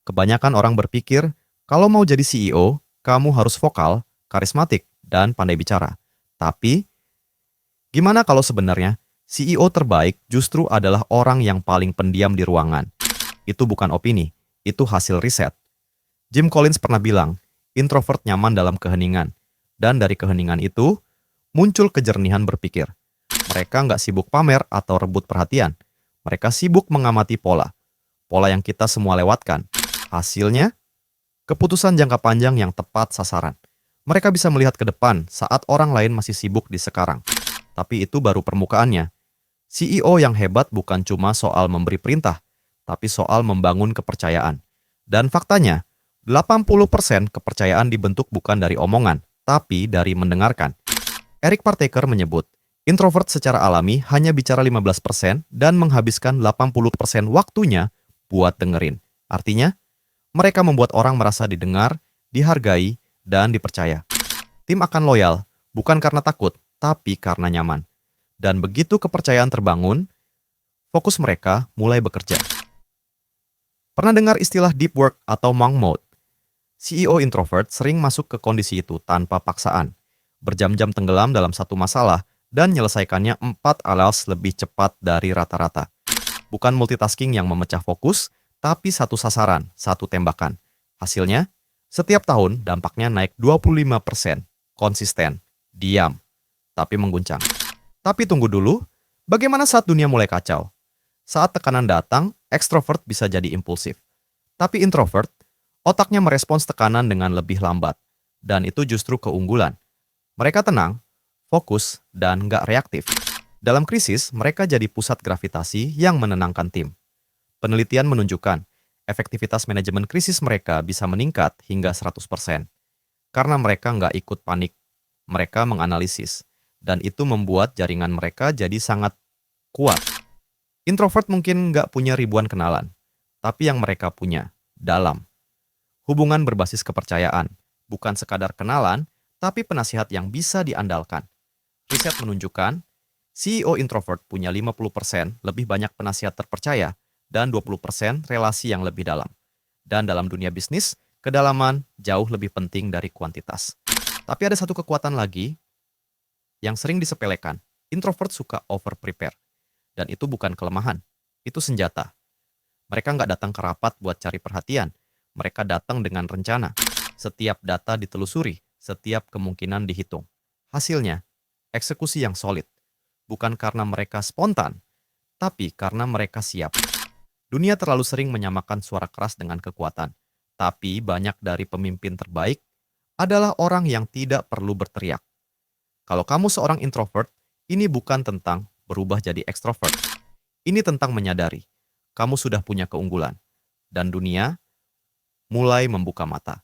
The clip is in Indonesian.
Kebanyakan orang berpikir, kalau mau jadi CEO, kamu harus vokal, karismatik, dan pandai bicara. Tapi, gimana kalau sebenarnya CEO terbaik justru adalah orang yang paling pendiam di ruangan? Itu bukan opini, itu hasil riset. Jim Collins pernah bilang, introvert nyaman dalam keheningan. Dan dari keheningan itu, muncul kejernihan berpikir. Mereka nggak sibuk pamer atau rebut perhatian. Mereka sibuk mengamati pola. Pola yang kita semua lewatkan. Hasilnya, keputusan jangka panjang yang tepat sasaran. Mereka bisa melihat ke depan saat orang lain masih sibuk di sekarang. Tapi itu baru permukaannya. CEO yang hebat bukan cuma soal memberi perintah, tapi soal membangun kepercayaan. Dan faktanya, 80% kepercayaan dibentuk bukan dari omongan, tapi dari mendengarkan. Eric Partaker menyebut, introvert secara alami hanya bicara 15% dan menghabiskan 80% waktunya buat dengerin. Artinya, mereka membuat orang merasa didengar, dihargai, dan dipercaya. Tim akan loyal, bukan karena takut, tapi karena nyaman. Dan begitu kepercayaan terbangun, fokus mereka mulai bekerja. Pernah dengar istilah deep work atau monk mode? CEO introvert sering masuk ke kondisi itu tanpa paksaan, berjam-jam tenggelam dalam satu masalah, dan menyelesaikannya 4 alas lebih cepat dari rata-rata. Bukan multitasking yang memecah fokus, tapi satu sasaran, satu tembakan. Hasilnya, setiap tahun dampaknya naik 25%, konsisten, diam, tapi mengguncang. Tapi tunggu dulu, bagaimana saat dunia mulai kacau? Saat tekanan datang, ekstrovert bisa jadi impulsif. Tapi introvert, otaknya merespons tekanan dengan lebih lambat. Dan itu justru keunggulan. Mereka tenang, fokus, dan nggak reaktif. Dalam krisis, mereka jadi pusat gravitasi yang menenangkan tim. Penelitian menunjukkan, efektivitas manajemen krisis mereka bisa meningkat hingga 100%. Karena mereka nggak ikut panik, mereka menganalisis. Dan itu membuat jaringan mereka jadi sangat kuat. Introvert mungkin nggak punya ribuan kenalan, tapi yang mereka punya, dalam. Hubungan berbasis kepercayaan, bukan sekadar kenalan, tapi penasihat yang bisa diandalkan. Riset menunjukkan, CEO introvert punya 50% lebih banyak penasihat terpercaya dan 20% relasi yang lebih dalam. Dan dalam dunia bisnis, kedalaman jauh lebih penting dari kuantitas. Tapi ada satu kekuatan lagi yang sering disepelekan. Introvert suka over-prepare. Dan itu bukan kelemahan, itu senjata. Mereka nggak datang ke rapat buat cari perhatian. Mereka datang dengan rencana. Setiap data ditelusuri, setiap kemungkinan dihitung. Hasilnya, eksekusi yang solid. Bukan karena mereka spontan, tapi karena mereka siap. Dunia terlalu sering menyamakan suara keras dengan kekuatan. Tapi banyak dari pemimpin terbaik adalah orang yang tidak perlu berteriak. Kalau kamu seorang introvert, ini bukan tentang berubah jadi ekstrovert. Ini tentang menyadari, kamu sudah punya keunggulan. Dan dunia mulai membuka mata.